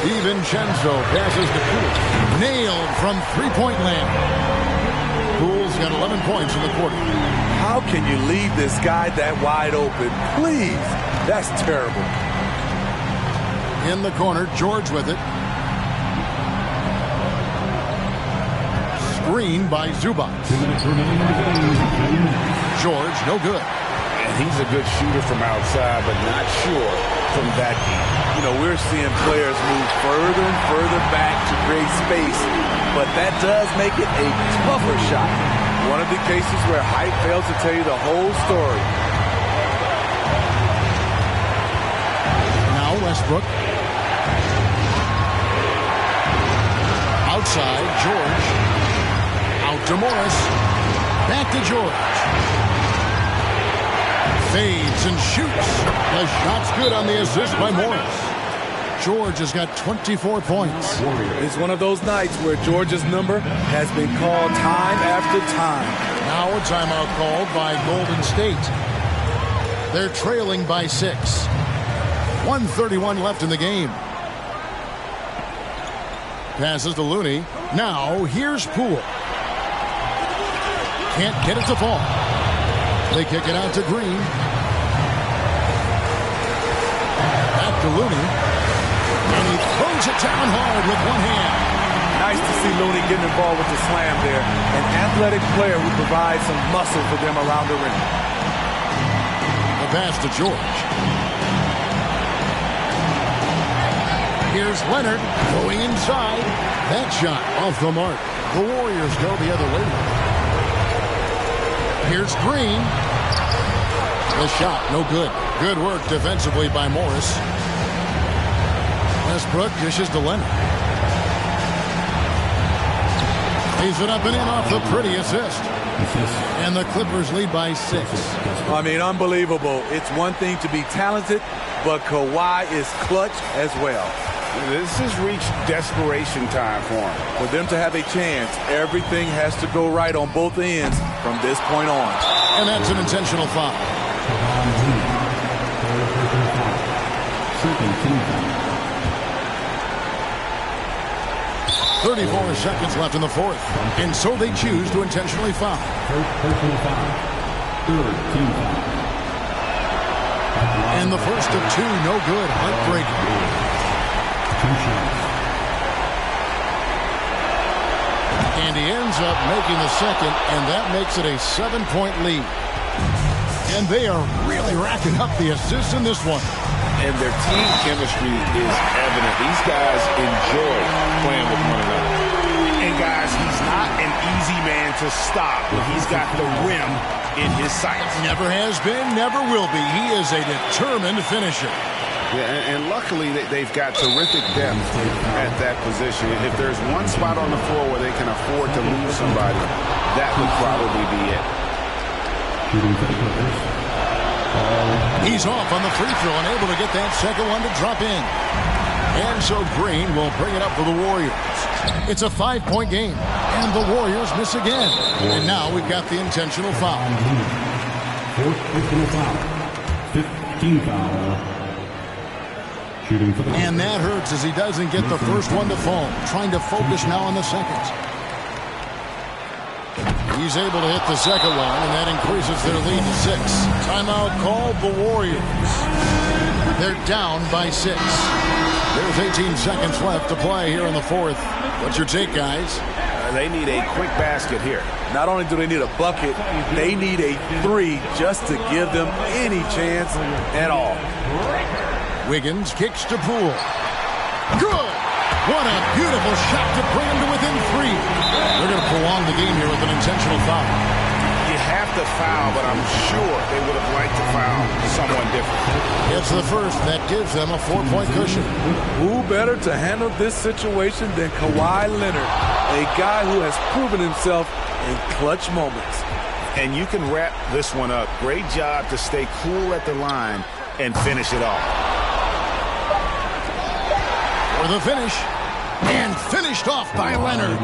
DiVincenzo passes to Poole. Nailed from 3-point land. Poole's got 11 points in the quarter. How can you leave this guy that wide open? Please. That's terrible. In the corner, George with it. Screen by Zubac. George, no good. And he's a good shooter from outside, but not sure from that deep. You know, we're seeing players move further and further back to create space, but that does make it a tougher shot. One of the cases where height fails to tell you the whole story. Now Westbrook. Outside, George. Out to Morris. Back to George. Fades and shoots. The shot's good on the assist by Morris. George has got 24 points. It's one of those nights where George's number has been called time after time. Now a timeout called by Golden State. They're trailing by 6. 1:31 left in the game. Passes to Looney. Now here's Poole. Can't get it to fall. They kick it out to Green. to Looney. And he throws it down hard with one hand. Nice to see Looney getting involved with the slam there. An athletic player who provides some muscle for them around the rim. The pass to George. Here's Leonard going inside. That shot off the mark. The Warriors go the other way. Here's Green. The shot, no good. Good work defensively by Morris. Westbrook dishes to Leonard. Leaves it up and in off the pretty assist. And the Clippers lead by 6. I mean, unbelievable. It's one thing to be talented, but Kawhi is clutch as well. This has reached desperation time for him. For them to have a chance, everything has to go right on both ends from this point on. And that's an intentional foul. 34 seconds left in the fourth. And so they choose to intentionally foul. And the first of 2, no good. Heartbreaking. And he ends up making the second, and that makes it a 7-point lead. And they are really racking up the assists in this one. And their team chemistry is evident. These guys enjoy playing with one another. And guys, he's not an easy man to stop, but he's got the rim in his sights. Never has been, never will be. He is a determined finisher. Yeah, and luckily they've got terrific depth at that position. If there's one spot on the floor where they can afford to lose somebody, that would probably be it. He's off on the free throw and able to get that second one to drop in. And so Green will bring it up for the Warriors. It's a 5-point game, and the Warriors miss again. And now we've got the intentional foul. 15 foul. And that hurts as he doesn't get the first one to fall. Trying to focus now on the second. He's able to hit the second one, and that increases their lead to 6. Timeout called the Warriors. They're down by 6. There's 18 seconds left to play here in the fourth. What's your take, guys? They need a quick basket here. Not only do they need a bucket, they need a 3 just to give them any chance at all. Wiggins kicks to Poole. Good! What a beautiful shot to bring him to within 3. They're going to prolong the game here with an intentional foul. You have to foul, but I'm sure they would have liked to foul someone different. It's the first. That gives them a 4-point cushion. Who better to handle this situation than Kawhi Leonard, a guy who has proven himself in clutch moments. And you can wrap this one up. Great job to stay cool at the line and finish it off. For the finish, and finished off by Leonard.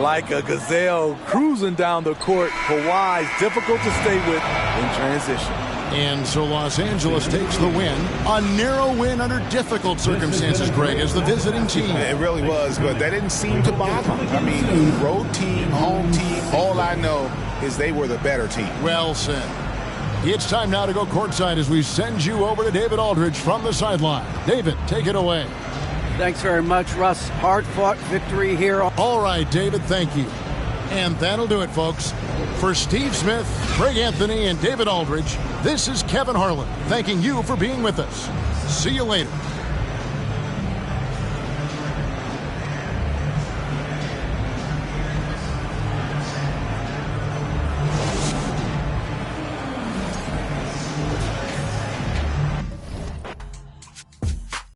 Like a gazelle cruising down the court, Kawhi's difficult to stay with in transition. And so Los Angeles takes the win. A narrow win under difficult circumstances, Greg, as the visiting team. It really was, but that didn't seem to bother them. I mean, road team, home team, all I know is they were the better team. Well said. It's time now to go courtside as we send you over to David Aldridge from the sideline. David, take it away. Thanks very much, Russ. Hard-fought victory here. All right, David, thank you. And that'll do it, folks. For Steve Smith, Greg Anthony, and David Aldridge, this is Kevin Harlan thanking you for being with us. See you later.